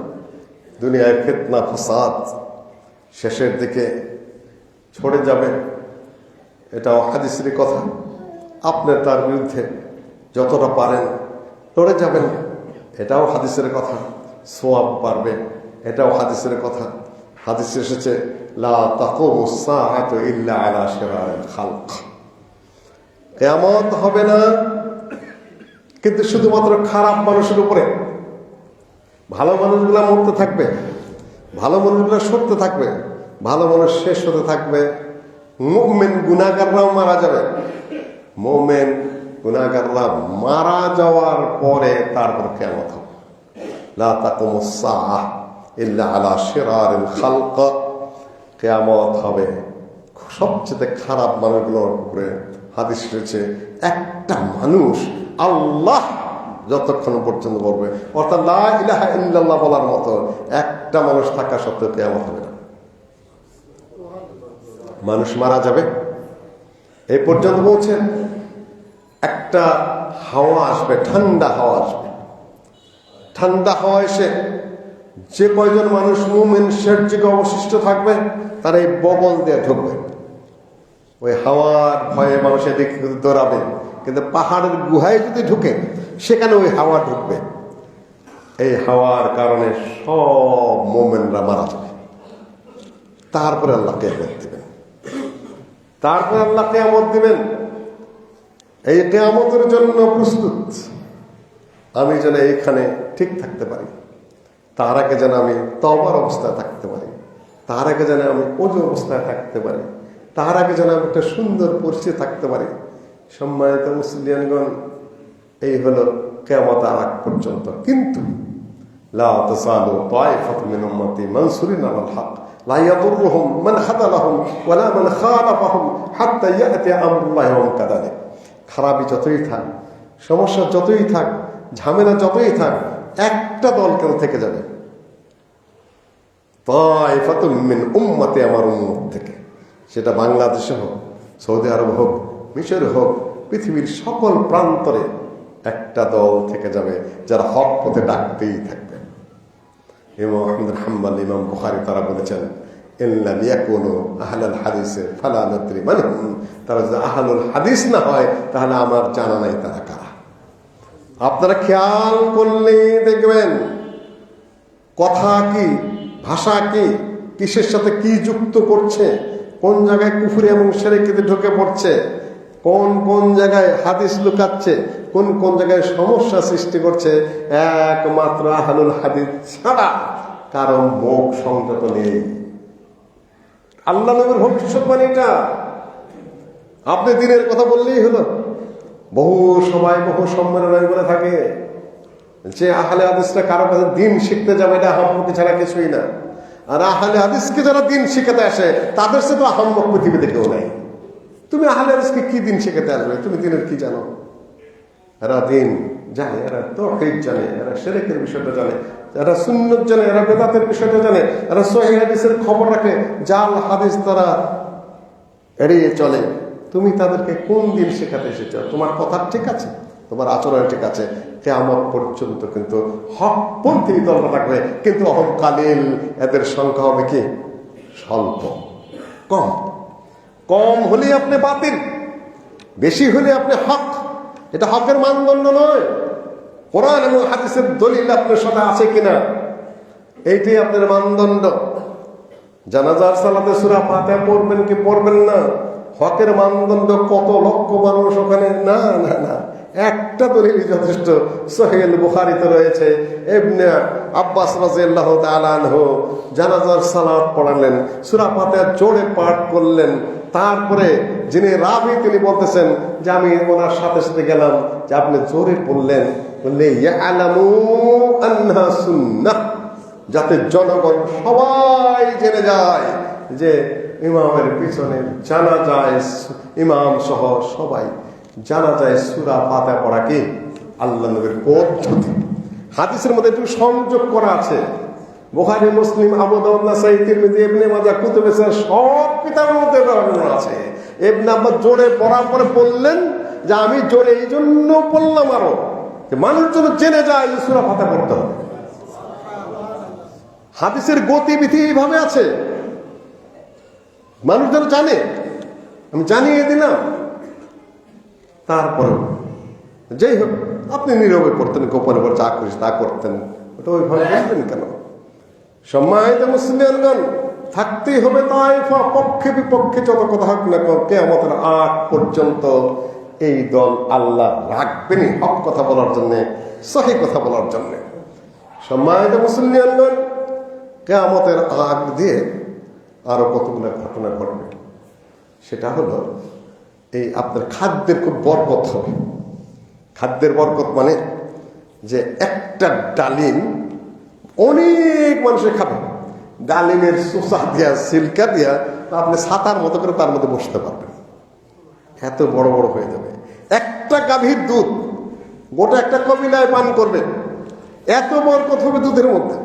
দুনিয়ায় ফিতনা ফাসাদ শেষের দিকে ছড়ে যাবে, এটাও হাদিসের কথা। আপনি তার বিরুদ্ধে যতটা পারেন লড়ে যাবেন, এটাও হাদিসের কথা। সোয়াব পারবে, এটাও হাদিসের কথা। হাদিসে এসেছে লা তাকুমুস সাআতু ইল্লা আলা শিরারিল খালক, কিয়ামত হবে না কিন্তু শুধুমাত্র খারাপ মানুষের উপরে। ভালো মানুষগুলা মরতে থাকবে, ভালো মানুষগুলা সরতে থাকবে, ভালো মানুষ শেষ হতে থাকবে। মুমিন গুনাহগাররাও মারা যাবে। মুমিন গুনাহগাররা মারা যাওয়ার পরে তারপর কিয়ামত হবে। লা তাকুমুস সাআহ ইল্লা আলা শিরারিল খালক, কিয়ামত হবে সবচেয়ে খারাপ মানুষগুলোর উপরে। হাদিস রয়েছে একটা মানুষ আল্লাহ যতক্ষণ পর্যন্ত বলবে, অর্থাৎ লা ইলাহা ইল্লাল্লাহ বলার মতো একটা মানুষ থাকা সত্ত্বেও কিয়ামত হবে না। মানুষ মারা যাবে। এই পর্যন্ত পৌঁছেন একটা হাওয়া আসবে, ঠান্ডা হাওয়া আসবে। ঠান্ডা হাওয়া এসে যে কয়জন মানুষ মুমিন শেষ যুগে অবশিষ্ট থাকবে তারা এই বগল দিয়ে ঢুকবে। ওই হাওয়ার ভয়ে মানুষের দিকে দৌড়াবে, কিন্তু পাহাড়ের গুহায় যদি ঢুকে সেখানে ওই হাওয়া ঢুকবে। এই হাওয়ার কারণে সব মুমিনরা মারা যাবে। তারপরে আল্লাহ কিয়ামত দিবেন, তারপরে আল্লাহ কিয়ামত দিবেন। এই কিয়ামতের জন্য প্রস্তুত আমি যেন এইখানে ঠিক থাকতে পারি, তার আগে যেন আমি তওবার অবস্থায় থাকতে পারি, তার আগে যেন আমি ওযু অবস্থায় থাকতে পারি, তার আগে যেন আমি একটা সুন্দর পরিচয় থাকতে পারি। সম্মানিত মুসলিয়ানগণ, এই হলো কিয়ামতের আগ পর্যন্ত। কিন্তু লা তাসালু তায়ফাতুম মিন উম্মতি মানসুরিন আলাল হক লা ইয়াদুররুহুম মান খাযালাহুম ওয়ালা মান খালাফাহুম হাত্তা ইয়াতি আমরুল্লাহি ওয়া হুম কাযালিক। খারাপি যতই থাক, সমস্যা যতই থাক, ঝামেলা যতই থাক, একটা দল কেন থেকে যাবে, তায়ফাতুম মিন উম্মতি, আমার উম্মত থেকে। সেটা বাংলাদেশে হোক, সৌদি আরব হোক, মিশর হোক, পৃথিবীর সকল প্রান্তরে একটা দল থেকে যাবে যারা হক পথে ডাকতেই থাকবে। ইমাম আহমদ বিন হাম্বল, ইমাম বুখারী তারা বলেছেন ইল্লাম ইয়াকুনু আহলাল হাদিসে ফালা নাদরি মান হুম, তারা যদি আহলুল হাদিস না হয় তাহলে আমার জানা নাই তারা কারা। আপনারা খেয়াল করলে দেখবেন কথা কি, ভাষা কি, কিসের সাথে কি যুক্ত করছে, কোন জায়গায় কুফরি এবং শিরকে ঢুকে পড়ছে, কোন কোন জায়গায় হাদিস লুকাচ্ছে, কোন কোন জায়গায় সমস্যা সৃষ্টি করছে, একমাত্র আহলুল হাদিস ছাড়া কারো মুখ সংযত নেই। আল্লাহ নবীর ভবিষ্যৎবাণী এটা। আপনি দিনের কথা বললেই হলো। বহু সবাই বহু সম্মেলনে বলে থাকে যে আহলে হাদিসরা কারো কাছে দিন শিখতে যাবে, এটা আহম্মক ছাড়া কিছুই না। আর আহলে হাদিসকে যারা দিন শিখাতে আসে তাদের সাথে তো আহম্মক পৃথিবীতে কেউ নাই। তুমি আহলে হাদিসকে কি দিন শিখাতে আসবে? তুমি দিনের কি জানো? এরা দিন জানে, এরা তাওহীদ জানে, এরা শিরকের বিষয়টা জানে, এরা সুন্নাত জানে, এরা বেদাতের বিষয়টা জানে, এরা সহিহ হাদিসের খবর রাখে, জাল হাদিস তারা এড়িয়ে চলে। তুমি তাদেরকে কোন দিন শেখাতে এসেছো? তোমার কথা ঠিক আছে, তোমার আচরণ ঠিক আছে, কিয়ামত পর্যন্ত কিন্তু হকপন্থী দলটা থাকবে, কিন্তু অহংকালীন এদের সংখ্যা হবে কি স্বল্প, কম। কম হলে আপনি বাতিল, বেশি হলে আপনি হক। এটা হকের মানদণ্ড নয়। কোরআন এবং হাদিসের দলিল আপনার সাথে আছে কিনা, এইটাই আপনার মানদণ্ড। জানাজার সালাতে সূরা ফাতিহা পড়বেন কি পড়বেন না, হকের মানদণ্ড কত লক্ষ মানুষ ওখানে, না না না, একটা দলিল যথেষ্ট। সহিহ বুখারীতে রয়েছে, ইবনে আব্বাস রাদিয়াল্লাহু তাআলা আনহু জানাজার সালাত পড়ালেন, সূরা ফাতিহা জোরে পাঠ করলেন, তারপরে যিনি রাবি তিনি বলতেছেন যে আমি ওনার সাথে সাথে গেলাম, যে আপনি জোরে পড়লেন, বললে ইয়ালামু আন্নাহা সুন্নাহ, যাতে জনগণ সবাই জেনে যায় যে ইমামের পিছনে জানা যায়, ইমাম সহ সবাই জানা যায় সূরা ফাতিহা পড়া কি আল্লাহ নবীর পদ্ধতি। হাদিসের মধ্যে একটু সংযোগ করা আছে, বুখারী, মুসলিম, আবু দাউদ, নাসাঈ, তিরমিজি, ইবনে মাজাহ, কুতুবে সিত্তাহ সব কিতাবের মধ্যে বর্ণনা আছে। ইবনে আব্বাস জোরে পড়ার পরে বললেন যে আমি জোরে এই জন্য বললাম আরো যে মানুষ যেন জেনে যায় যে সূরা ফাতিহা পড়তে হবে। হাদিসের গতিবিধি এইভাবে আছে, মানুষ যেন জানে, আমি জানিয়ে দিলাম। তারপরে যাই হোক, আপনি নীরবে পড়তেন, গোপনে পর যা করিস তা করতেন, ওটা ওইভাবে বলতেন কেন? সম্মানিত মুসলিমগণ, থাকতেই হবে তায়েফা, পক্ষে বিপক্ষে যত কথা হোক না কেন, কিয়ামতের আগ পর্যন্ত এই দল আল্লাহ রাখবেনই হক কথা বলার জন্যে, সহিহ কথা বলার জন্যে। সম্মানিত মুসলিমগণ, কিয়ামতের আগ দিয়ে আরো কতগুলো ঘটনা ঘটবে। সেটা হলো এই আপনার খাদ্যের খুব বরকত হবে। খাদ্যের বরকত মানে যে একটা ডালিম অনেক মানুষে খাবে, ডালিমের চোষা দিয়া সিল্কা দিয়া আপনি ছাতার মতো করে তার মধ্যে বসতে পারবেন, এত বড় বড় হয়ে যাবে। একটা গাভীর দুধ গোটা একটা কবিলায় পান করবেন, এত বরকত হবে দুধের মধ্যে।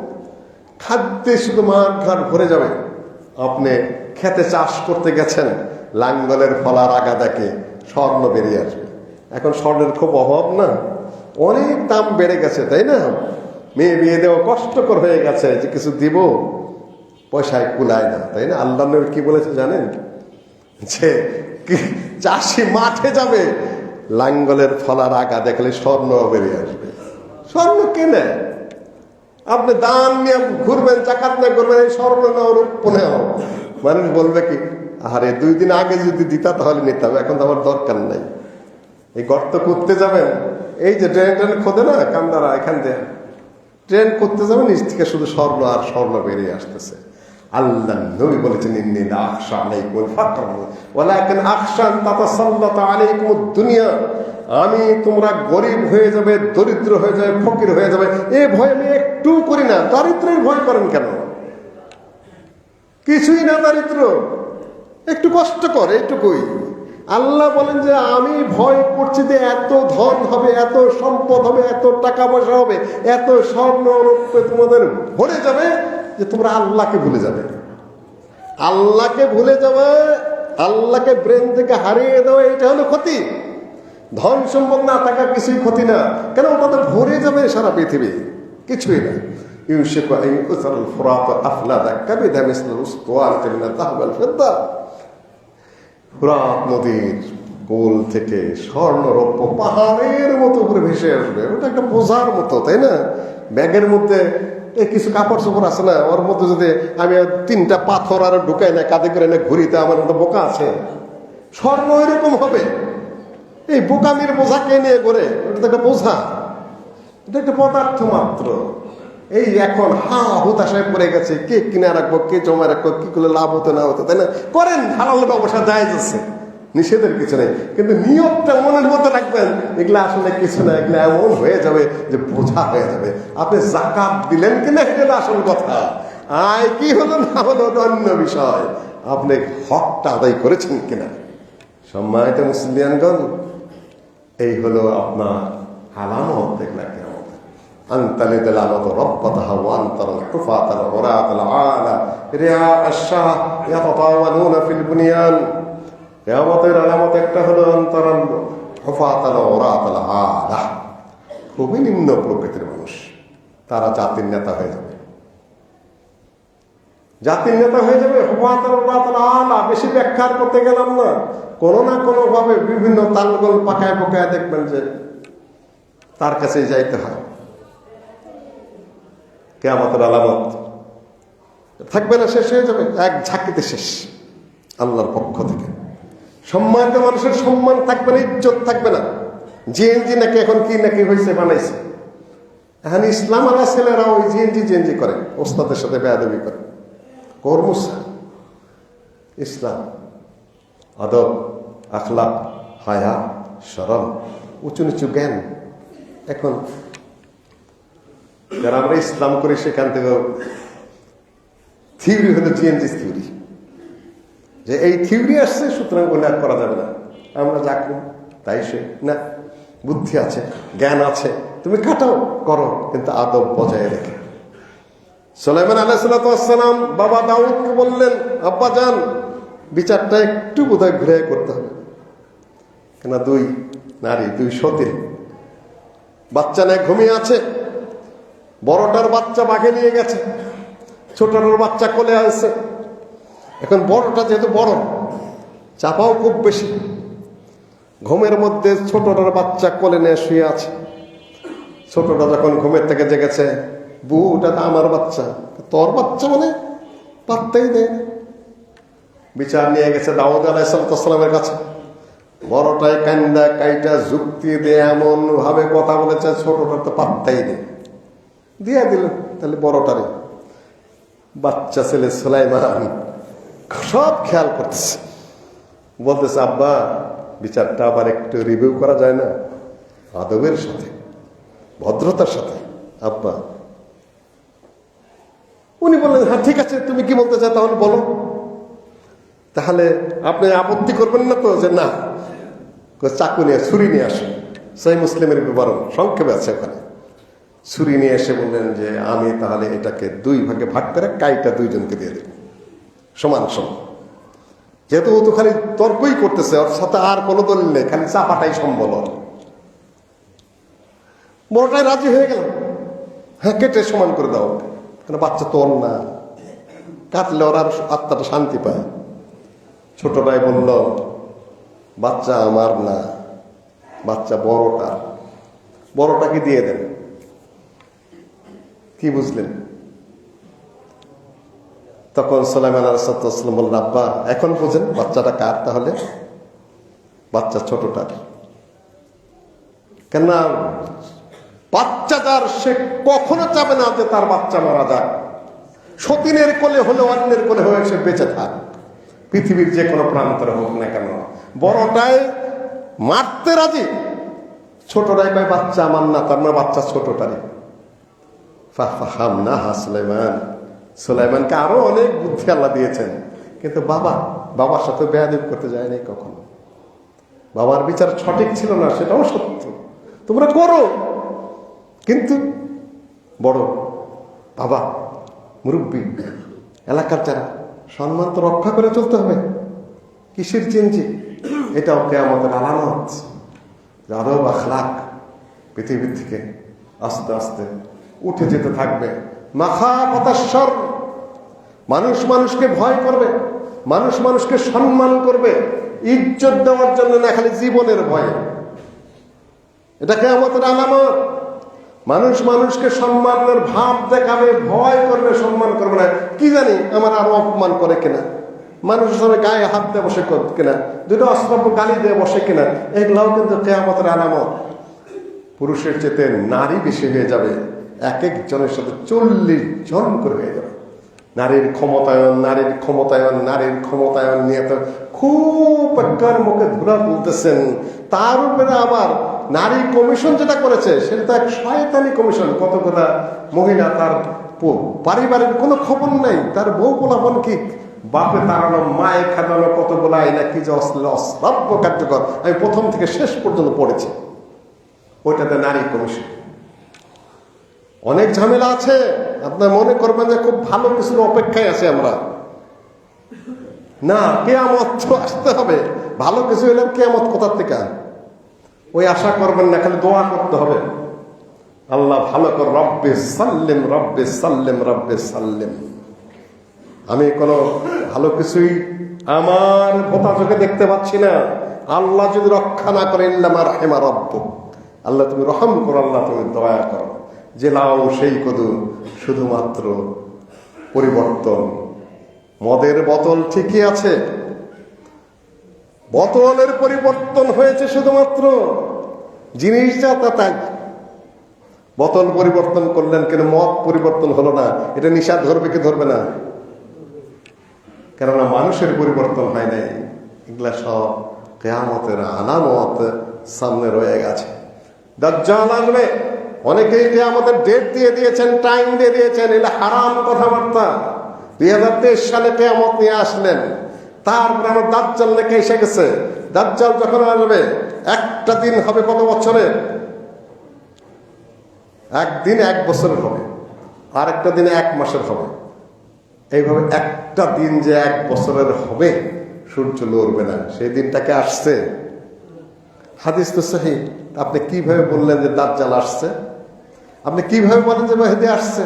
খাদ্যে শুধু মাঠ ঘাট ভরে যাবে। আপনি খেতে চাষ করতে গেছেন, লাঙ্গলের ফলার আগা দেখে স্বর্ণ বেরিয়ে আসবে। এখন স্বর্ণের খুব অভাব না, অনেক দাম বেড়ে গেছে, তাই না? মেয়ে বিয়ে দেওয়া কষ্টকর হয়ে গেছে, যে কিছু দিব পয়সায় কুলায় না, তাই না? আল্লাহ নবী কি বলেছে জানেন? যে চাষি মাঠে যাবে, লাঙ্গলের ফলার আগা দেখলে স্বর্ণ বেরিয়ে আসবে। স্বর্ণ কেনে আপনি দান নিয়ে ঘুরবেন, চাকাত নিয়ে ঘুরবেন, এই স্বর্ণ নাও রূপ নেও। মানুষ বলবে কি, আরে 2 দিন আগে যদি দিতা তাহলে নিতাম, এখন তো আমার দরকার নাই। এই গর্ত করতে যাবেন, এই যে ট্রেন খোঁজে না কামদারা, এখান থেকে ট্রেন করতে যাবেন, নিচ থেকে শুধু স্বর্ণ আর স্বর্ণ বেরিয়ে আসতেছে। আল্লাহ নবী বলেছেন, ইন্নী লা আখশা আলাইকুমুল ফাকর ওয়ালাকিন আখশা আন তাতাসাল্লাতা আলাইকুমুদ দুনিয়া। আমি তোমরা গরিব হয়ে যাবে, দরিদ্র হয়ে যাবে, ফকির হয়ে যাবে, এ ভয় আমি একটু করি না। দারিদ্রের ভয় করেন কেন? কিছুই না দারিদ্র, একটু কষ্ট করে, এইটুকুই। আল্লাহ বলেন যে আমি ভয় করছি যে এত ধন হবে, এত সম্পদ হবে, এত টাকা পয়সা হবে, এত স্বর্ণ রূপে তোমাদের ভরে যাবে যে তোমরা আল্লাহকে ভুলে যাবে। আল্লাহকে ভুলে যাবে, আল্লাহকে ব্রেন থেকে হারিয়ে দেওয়া, এটা হলো ক্ষতি। ধন সম্পদ না থাকা কিছুই ক্ষতি না, কেন? ওটা তো ভরে যাবে সারা পৃথিবী, কিছুই না। ইউশিকু আন ইউসাল ফুরাত আফলাদা কাবিদা মিসলুল উসতুওয়াত মিন আয-যাহাব ওয়াল ফিদ্দা। ফুরাত নদীর কোল থেকে স্বর্ণ রৌপ্য পাহাড়ের মতো করে ভেসে আসবে। ওটা একটা বোঝার মতো, তাই না? ব্যাগের মধ্যে কিছু কাপড় চোপড় আছে না, ওর মধ্যে যদি আমি 3টা পাথর আর ঢুকাই না, কাঁধে করে না ঘুরিতে, আমার মতো বোকা আছে? স্বর্ণ এরকম হবে। এই বোকামির বোঝা কে নিয়ে ঘুরে? ওটা তো একটা বোঝা, এটা একটা পদার্থ মাত্র। এই এখন হুতাশায় পড়ে গেছে, কে কিনে রাখবো, কে জমা রাখবো, কি করলে লাভ হতো না হতো, তাই না? করেন, হালাল ব্যবসা জায়েজ আছে, নিষেধের কিছু নেই, কিন্তু নিয়তটা মনের মধ্যে রাখবেন। এগুলো আসলে কিছু না, এগুলো এমন হয়ে যাবে যে বোঝা হয়ে যাবে। আপনি যাকাত দিলেন কিনা এটা আসল কথা, আয় কি হলো না হলো অন্য বিষয়। আপনি হকটা আদায় করেছেন কিনা। সম্মানিত মুসলিয়ানগণ, এই হলো আপনার আলামত। দেখলেন কেমন أنتلد الأمة ربتها وأنتر الحفاة العراة العالة رعاء الشاه يتطاولون في البنيان। কিয়ামতের আলামত একটা হলো أنتر الحفاة العراة العالة, খুবই নিম্ন প্রকৃতির মানুষ, তারা জাতির নেতা হয়ে যাবে। জাতির নেতা হয়ে যাবে। হুফাত العراة العالة বেশি ব্যাখ্যা করতে গেলাম না, কোনো না কোনো ভাবে বিভিন্ন তালগোল পাকায় পাকায় দেখবেন যে তার কাছে যাইতে হয়। কিয়ামতের আলামত থাকবে না, শেষ হয়ে যাবে, এক ঝাঁকিতে শেষ আল্লাহর পক্ষ থেকে। সম্মানিত মানুষের সম্মান থাকবে না, ইজ্জত থাকবে না। জিএনজি নাকি এখন কি নাকি হয়েছে বানাইছে, এখন ইসলাম আলা ছেলেরা ওই জিএনজি করে, ওস্তাদের সাথে বেয়াদবি করে। কর্মসা ইসলাম, আদব, আখলাক, হায়া, শরম, উঁচু নিচু জ্ঞান। এখন যারা আমরা ইসলাম করি সেখান থেকে থিওরি হলো জিএনজি থিওরি, যে এই থিওরি আসছে সুতরাং উল্লেখ করা যাবে না, আমরা যা করি তাই সে না। বুদ্ধি আছে, জ্ঞান আছে, তুমি কাটাও করো, কিন্তু আদব বজায় রেখে। সুলাইমান আলাইহিস সালাম বাবা দাউদকে বললেন, আব্বা যান, বিচারটা একটু বোধহয় ঘুরে করতে হবে, কেন দুই নারী, দুই সতীন, বাচ্চা নেই, ঘুমিয়ে আছে। বড়টার বাচ্চা বাঘে নিয়ে গেছে, ছোটটার বাচ্চা কোলে আছে। এখন বড়টা যেহেতু বড়, চাপাও খুব বেশি, ঘুমের মধ্যে ছোটটার বাচ্চা কোলে নিয়ে শুয়ে আছে। ছোটটা যখন ঘুমের থেকে জেগেছে, বউ, ওটা তো আমার বাচ্চা। তোর বাচ্চা মানে পাত্তাই দেয়। বিচার নিয়ে গেছে দাউদ আলাইহিস সালামের কাছে। বড়টাই কান্দা কাইটা যুক্তি দিয়ে এমন ভাবে কথা বলেছে, ছোটটার তো পাত্তাই নেই, দিয়ে দিল। তাহলে বড়টারে বাচ্চা ছেলে সুলাইমান সব খেয়াল করতেছে, বলতেছে, আব্বা বিচারটা আবার একটু রিভিউ করা যায় না, আদবের সাথে, ভদ্রতার সাথে। আব্বা, উনি বললেন, হ্যাঁ ঠিক আছে, তুমি কি বলতে চাও তাহলে বলো। তাহলে আপনি আপত্তি করবেন না তো, যে না, চাকু নিয়ে, ছুরি নিয়ে আসো। সেই মুসলিমের বিবরণ সংক্ষেপে আছে ওখানে। ছুরি নিয়ে এসে বললেন যে আমি তাহলে এটাকে দুই ভাগে ভাগ করে কাইটা দুইজনকে দিয়ে দেব সমান সমান। যেহেতু ও তো খালি তর্কই করতেছে, ওর সাথে আর কোনো দলিল নেই, খালি চাপাটাই সম্বল। বড়টাই রাজি হয়ে গেল, হ্যাঁ কেটে সমান করে দাও, কেন বাচ্চা তোর না, কাটলে ওর আর আত্মাটা শান্তি পায়। ছোটটাই বলল, বাচ্চা আমার না, বাচ্চা বড়টা, বড়টাকে দিয়ে দেন। কি বুঝলেন? তখন সুলাইমান আলাইহিস সালাম বললেন, আব্বা এখন বুঝেন বাচ্চাটা কার? তাহলে বাচ্চা ছোটটার। কেননা বাচ্চা যার, সে কখনো চাবে না যে তার বাচ্চা মারা যাক। সতীনের কোলে হলে, অন্যের কোলে হয়ে সে বেঁচে থাক, পৃথিবীর যে কোনো প্রান্তরে হোক না কেন। বড়টাই মারতে রাজি, ছোটটাই কয় বাচ্চা আমার না, তার মানে বাচ্চা ছোটটারই। সুলাইমানকে আরো অনেক বুদ্ধি আল্লাহ দিয়েছেন, কিন্তু বাবার সাথে বেয়াদবি করতে যায়নি কখনো। বাবার বিচার সঠিক ছিল না, সেটাও সত্য, তোমরা করো, কিন্তু বড় বাবা, মুরব্বী, এলাকার যারা, সম্মান তো রক্ষা করে চলতে হবে। কিসের চিনছি? এটা ওকে আমাদের আলামত। আদব আখলাক পৃথিবীর থেকে আস্তে আস্তে উঠে যেতে থাকবে। মাখাফাতাশ্বর, মানুষ মানুষকে ভয় করবে, মানুষ মানুষকে সম্মান করবে, ইজ্জত দেওয়ার জন্য না, খালি জীবনের ভয়ে। এটা কিয়ামতের আলামত। মানুষ মানুষকে সম্মানের ভাব দেখাবে, ভয় করবে, সম্মান করবে না। কি জানি আমার আরো অপমান করে কিনা, মানুষের সামনে গায়ে হাত দিয়ে বসে কিনা, দুটো অশ্রাব্য গালি দিয়ে বসে কিনা, এগুলাও কিন্তু কিয়ামতের আলামত। পুরুষের চেয়ে নারী বেশি হয়ে যাবে, এক একজনের সাথে 40 জন করে হয়ে যাবে। নারীর ক্ষমতায়ন, নারীর ক্ষমতায়ন, নারীর ক্ষমতায়ন নিয়ে তো খুব একবার মুখে ধুলা তুলতেছেন। তার উপরে আবার নারী কমিশন যেটা করেছে, সেটা তো এক শয়তানি কমিশন। কতগুলা মহিলা, তার পারিবারিক কোনো খবর নাই, তার বউ পোলাপন কি, বাপে তাড়ানো, মায়ে খাটানো, কতগুলা আইনা কি যে অশ্রাব্য কার্যকর, আমি প্রথম থেকে শেষ পর্যন্ত পড়েছি। ওইটাতে নারী কমিশন। অনেক ঝামেলা আছে। আপনার মনে করবেন যে খুব ভালো কিছুর অপেক্ষায় আছে আমরা, না, কিয়ামত তো আসতে হবে। ভালো কিছু এলে কিয়ামত কোথার থেকে? ওই আশা করবেন না, খালি দোয়া করতে হবে, আল্লাহ ভালো কর, রব্বে সাল্লিম, রব্বে সাল্লিম, রব্বে সাল্লিম। আমি কোনো ভালো কিছুই আমার ভোতা চোখে দেখতে পাচ্ছি না। আল্লাহ যদি রক্ষা না করে, ইল্লামা রাহিমা রব্বুক, আল্লাহ তুমি রহম করো, আল্লাহ তুমি দয়া করো। যে লাও সেই কদু, শুধুমাত্র পরিবর্তন। মদের বোতল ঠিকই আছে, বোতলের পরিবর্তন হয়েছে শুধুমাত্র, জিনিসটা তা তাই। বোতল পরিবর্তন করলেন কেন, মদ পরিবর্তন হলো না? এটা নিশা ধরবে কি ধরবে না? কেননা মানুষের পরিবর্তন হয় নাই। এগুলা সব কিয়ামতের আলামত সামনে রয়ে গেছে। দাজ্জাল আসবে, অনেকেই কিয়ামতের ডেট দিয়ে দিয়েছেন, টাইম দিয়ে দিয়েছেন। এটা হারাম কথাবার্তা। 2023 সালে কিয়ামত নিয়ে আসলেন, তারপরে আমার দাজ্জাল লেখা এসে গেছে। দাজ্জাল যখন আসবে, একটা দিন হবে কত বছরের? একদিন 1 বছরের হবে, আর একটা দিন 1 মাসের হবে। এইভাবে একটা দিন যে 1 বছরের হবে, সূর্য লড়বে না, সেই দিনটাকে আসছে। হাদিস তো সহিহ। আপনি কিভাবে বললেন যে দাজ্জাল আসছে? আপনি কিভাবে বলেন যে মেহেদী আসছে?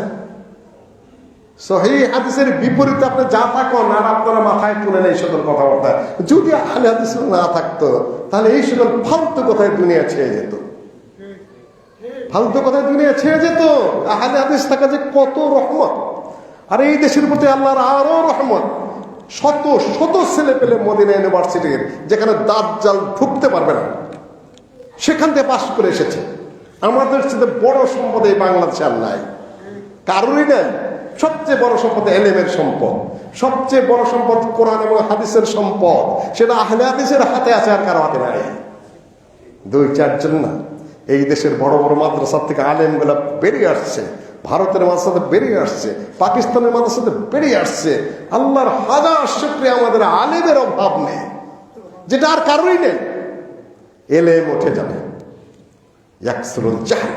সহিহ হাদিসের বিপরীতে আপনি যা থাকুন, আর আপনারা মাথায় তুলেন এই সকল কথাবার্তা। যদি আহলে হাদিস না থাকতো, তাহলে এই সকল ফালতু কথায় দুনিয়া ছেয়ে যেত। ফালতু কথায় দুনিয়া ছেয়ে যেত। আহলে হাদিস থাকা যে কত রহমত! আর এই দেশের প্রতি আল্লাহর আরো রহমত। শত শত ছেলে পেলে মদিনা ইউনিভার্সিটির, যেখানে দাজ্জাল ঢুকতে পারবে না, সেখান থেকে পাশ করে এসেছে। আমাদের সাথে বড় সম্পদ এই বাংলাদেশে আর নাই, কারোরই নাই। সবচেয়ে বড় সম্পদ এলেমের সম্পদ, সবচেয়ে বড় সম্পদ কোরআন এবং হাদিসের সম্পদ। সেটা আহলে হাদিসের হাতে আছে, আর কারো হাতে নাই। 2-4 জন না, এই দেশের বড় বড় মাদ্রাসা থেকে আলেমগুলা বেরিয়ে আসছে, ভারতের মাদ্রাসাতে বেরিয়ে আসছে, পাকিস্তানের মাদ্রাসাতে বেরিয়ে আসছে। আল্লাহর হাজার শুকরিয়া, আমাদের আলেমের অভাব নেই, যেটা আর কারোরই নেই। এলেম উঠে যাবে, ইয়াকসুরুল জাহল,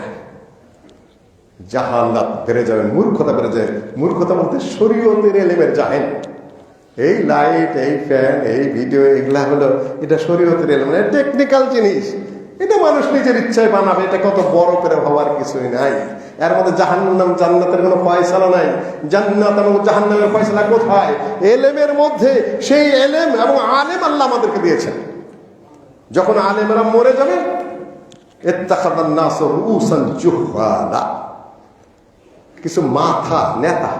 জাহালাত বেড়ে যাবে, মূর্খতা বেড়ে যাবে। মূর্খতা বলতে শরীয়তের এলেমের জাহেল। এই লাইট, এই ফ্যান, এই ভিডিও, এগুলা হলো এটা শরীয়তের এলেম, টেকনিক্যাল জিনিস। এটা মানুষ নিজের ইচ্ছায় বানাবে, এটা কত বড় করে ভাবার কিছুই নাই। এর মধ্যে জাহান্নাম জান্নাতের কোনো ফয়সালা নাই। জান্নাত এবং জাহান্নামের ফয়সালা কোথায়? এলেমের মধ্যে। সেই এলেম এবং আলেম আল্লাহ আমাদেরকে দিয়েছেন। যখন আলেমেরা মরে যাবে, ইত্তাখাযান নাসু রুউসান জুহালা, কিছু মাথা নেতা,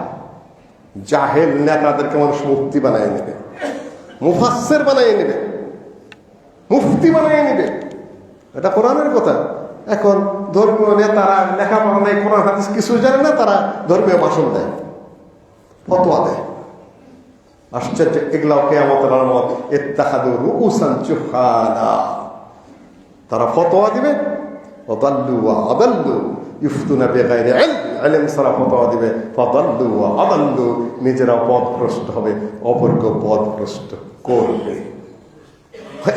জাহেল নেতাদেরকে মানুষ মুফতি বানিয়ে নেবে, মুফাসসির বানিয়ে নেবে, মুফতি বানিয়ে নেবে। এটা কোরআনের কথা। এখন ধর্মীয় নেতারা লেখাপড়া নাই, কোরআন হাদিস কিছু জানে না, তারা ধর্মীয় ভাষণ দেয়, ফতোয়া দেয়। আশ্চর্য! এগুলাও কিয়ামতের আলামত। ইত্তাখাযু রুউসান জুহালা, তারা ফতোয়া দিবে। ওয়াদাল্লু ওয়া আদাল্লু ইফতুনা বিগাইরি ইলম, ইলম ছাড়া ফতোয়া দিবে। ফাদাল্লু ওয়া আদাল্লু, নিজেরা পথভ্রষ্ট হবে, অপরকে পথভ্রষ্ট করবে।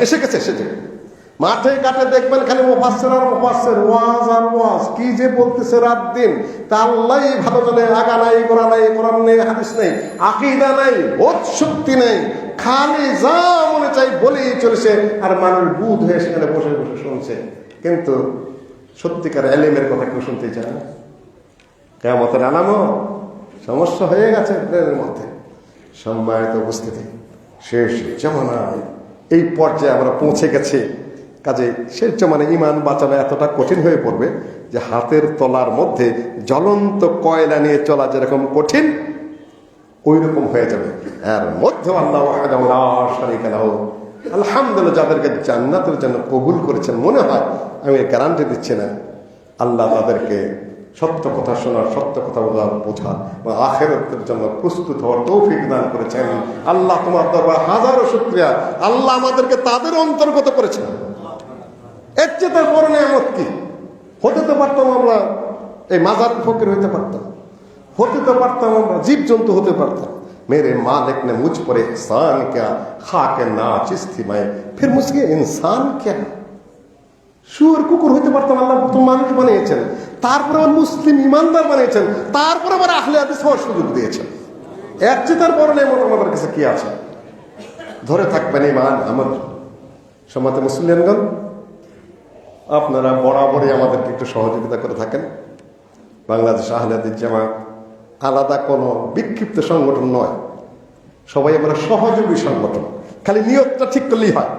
এসে গেছে, এসেছে। মাঠে ঘাটে দেখবেন খালি মুফাসসির আর মুফাসসির, ওয়াজ আর ওয়াজ, কি যে বলতেছে রাত দিন। তা আল্লাহই ভালো জানে। আগা নাই, গোড়া নাই, কোরআন নেই, হাদিস নেই, আকীদা নাই, বোধ শক্তি নেই, খালি যা মনে চাই বলেই চলেছে। আর মানুষ বুধ হয়ে সেখানে বসে বসে শুনছে, কিন্তু সত্যিকার এলেমের কথা কেউ শুনতে চায় না। কিয়ামতের আলামত সমস্যা হয়ে গেছে ব্রেনের মধ্যে। সম্মানিত উপস্থিতি, শেষ জামানায় এই পর্যায়ে আমরা পৌঁছে গেছি। কাজে শেষ জামানায় ঈমান বাঁচানো এতটা কঠিন হয়ে পড়বে যে হাতের তলার মধ্যে জ্বলন্ত কয়লা নিয়ে চলা যেরকম কঠিন, ওই রকম হয়ে যাবে। এর মধ্যেও আল্লাহ ওয়াহদাহু লা শারীকা লাহু, আলহামদুলিল্লাহ, যাদেরকে জান্নাতের জন্য কবুল করেছেন, মনে হয়, আমি গ্যারান্টি দিচ্ছি না, আল্লাহ তাদেরকে সত্য কথা শোনার, সত্য কথা বোঝার বা আখিরাতের জন্য প্রস্তুত হওয়ার তৌফিক দান করেছেন। আল্লাহ তোমার দরবার হাজারো শুকরিয়া, আল্লাহ আমাদেরকে তাদের অন্তর্গত করেছেন। এর চেয়ে তার বড় নিয়ামত কি? হতে তো পারতাম আমরা এই মাজার ফকির হইতে পারতাম, হতে তো পারতাম আমরা জীবজন্তু হতে পারতাম। मेरे मालिक ने मुझ पर एहसान किया, खाके नाचिस थी मैं, फिर मुझे इंसान क्या? শুয়োর কুকুর হইতে পারতাম, আল্লাহ তো মানুষ বানিয়েছেন, তারপরে আবার মুসলিম ইমানদার বানিয়েছেন, তারপরে আবার আহলে হাদিস হওয়ার সুযোগ দিয়েছেন। এর চেয়ে তার বড় নিয়ামত আমাদের কাছে কি আছে? ধরে থাকবেন ঈমান আমার। সম্মানিত মুসলিমগণ, আপনারা বরাবরই আমাদেরকে একটু সহযোগিতা করে থাকেন। বাংলাদেশ আহলে হাদিস জামাত আলাদা কোনো বিক্ষিপ্ত সংগঠন নয়, সবাই আমরা সহযোগী সংগঠন। খালি নিয়তটা ঠিক করলেই হয়।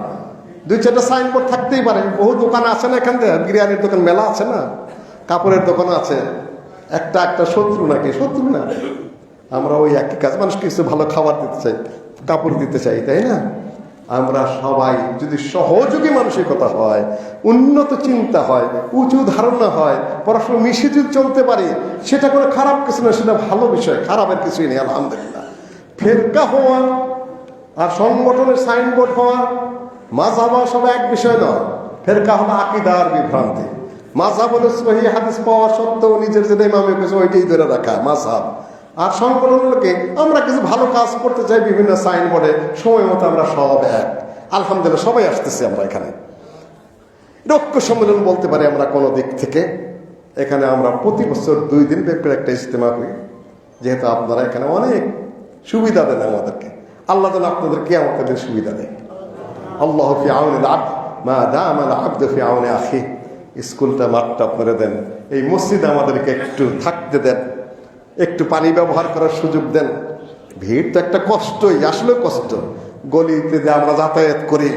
2-4টা সাইনবোর্ড থাকতেই পারে। বহু দোকান আছে না, এখান থেকে বিরিয়ানির দোকান মেলা আছে না, কাপড়ের দোকান আছে। একটা শত্রু নাকি? শত্রু না। আমরা ওই একই কাজ, মানুষ কিছু ভালো খাবার দিতে চাই, কাপড় দিতে চাই, তাই না? আমরা সবাই যদি সহযোগী মানসিকতা হয়, উন্নত চিন্তা হয়, উঁচু ধারণা হয়, পরস্পর মিশে যদি চলতে পারি, সেটা কোনো খারাপ কিছু না, সেটা ভালো বিষয়, খারাপের কিছুই নেই আলহামদুলিল্লাহ। ফেরকা হওয়া আর সংগঠনের সাইনবোর্ড হওয়া, মাযহাব সব এক বিষয় নয়। ফেরকা হলো আকীদার বিভ্রান্তি, মাযহাব হলো সহিহ হাদিস পাওয়া সত্ত্বেও নিজের যেটা ইমামে কিছু ওইটাই ধরে রাখা মাযহাব। আর সংগঠনগুলোকে আমরা কিছু ভালো কাজ করতে চাই বিভিন্ন সাইনবোর্ডে, সময় মতো আমরা সব এক। আলহামদুলিল্লাহ সবাই আসতেছি আমরা এখানে। ঐক্য সম্মেলন বলতে পারি আমরা কোনো দিক থেকে। এখানে আমরা প্রতি বছর 2 দিন ব্যাপী একটা ইজতেমা করি, যেহেতু আপনারা এখানে অনেক সুবিধা দেন আমাদেরকে। আল্লাহ যেন আপনাদেরকে আমাদের সুবিধা দেয়। আল্লাহ ফি আউনিল আবদ মা দামাল আবদু ফি আউনি আখি। স্কুলটা মাঠটা আপনারা দেন, এই মসজিদ আমাদেরকে একটু থাকতে দেন, একটু পানি ব্যবহার করার সুযোগ দেন। ভিড় তো একটা কষ্টই, আসলে কষ্ট। গলিতে যে আমরা যাতায়াত করি,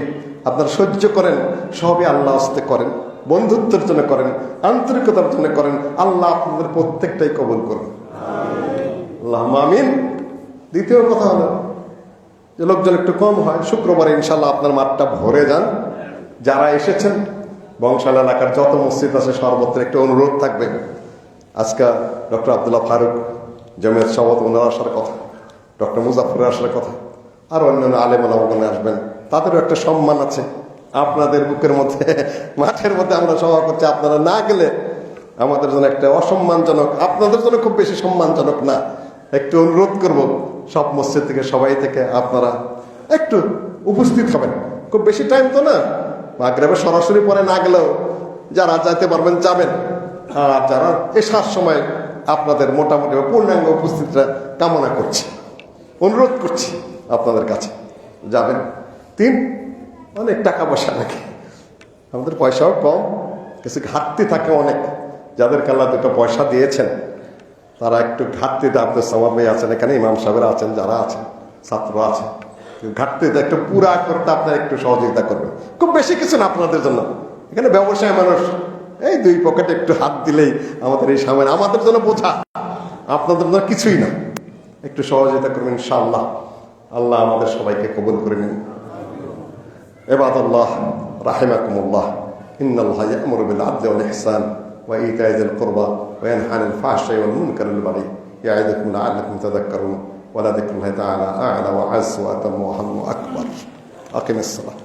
আপনারা সহ্য করেন, সবই আল্লাহ হস্তে করেন, বন্ধুত্বের জন্য করেন, আন্তরিকতার জন্য করেন। আল্লাহ আপনাদের প্রত্যেকটাই কবুল করুন, আল্লাহুম্মা আমিন। দ্বিতীয় কথা হলো যে লোকজন একটু কম হয়, শুক্রবারে ইনশাল্লাহ আপনার মাঠটা ভরে যান। যারা এসেছেন, বংশাল এলাকার যত মসজিদ আছে সর্বত্র একটু অনুরোধ থাকবে। আজকে ডক্টর আব্দুল্লাহ ফারুক জমিয়ত সভাপতি, ওনার আসার কথা, ডক্টর মুজাফফরের আসার কথা, আর অন্যান্য আলেম ওলামাগণ আসবেন, তাদেরও একটা সম্মান আছে। আপনাদের বুকের মধ্যে, মাঠের মধ্যে আমরা সভা করছি, আপনারা না গেলে আমাদের জন্য একটা অসম্মানজনক, আপনাদের জন্য খুব বেশি সম্মানজনক না। একটু অনুরোধ করব সব মসজিদ থেকে, সবাই থেকে আপনারা একটু উপস্থিত হবেন। খুব বেশি টাইম তো না, মাগরিবে সরাসরি পরে না গেলেও যারা যাইতে পারবেন যাবেন। আর যারা এসার সময় আপনাদের মোটামুটি পূর্ণাঙ্গ উপস্থিতিটা কামনা করছি, অনুরোধ করছি আপনাদের কাছে যাবেন। 3, অনেক টাকা পয়সা লাগে, আমাদের পয়সাও কম, কিছু ঘাটতি থাকে অনেক। যাদেরকে আল্লাহ 2 পয়সা দিয়েছেন তারা একটু ঘাটতিতে, আব্দুল সামাদ ভাই আছেন এখানে, ইমাম সাহেবরা আছেন, যারা আছেন, ছাত্র আছে, ঘাটতিতে একটু পুরা করতে আপনারা একটু সহযোগিতা করবেন। খুব বেশি কিছু না আপনাদের জন্য, এখানে ব্যবসায় মানুষ, এই 2 পকেটে একটু হাত দিলেই আমাদের এই সামনে আমাদের জন্য বোঝা, আপনাদের জন্য কিছুই না। একটু সহযোগিতা করবেন ইনশাআল্লাহ। আল্লাহ আমাদের সবাইকে কবুল করে নিন। ইবাদাল্লাহ রাহিমাকুমুল্লাহ, ইন্নাল্লাহা ইয়া'মুরু বিল আদলি ওয়াল ইহসান ওয়া ইতা'i যিল কুরবা ওয়া ইয়ানহা আনিল ফাহশাই ওয়াল মুনকারি ওয়াল বাগই ইয়া'iদুকুম লা'আল্লাকুম তাযাক্কারুন ওয়া লাযিকরুল্লাহি তাআলা আ'লা ওয়া আ'azzu ওয়া আতাম্মু ওয়া আকবার। আকিমিস সালাহ।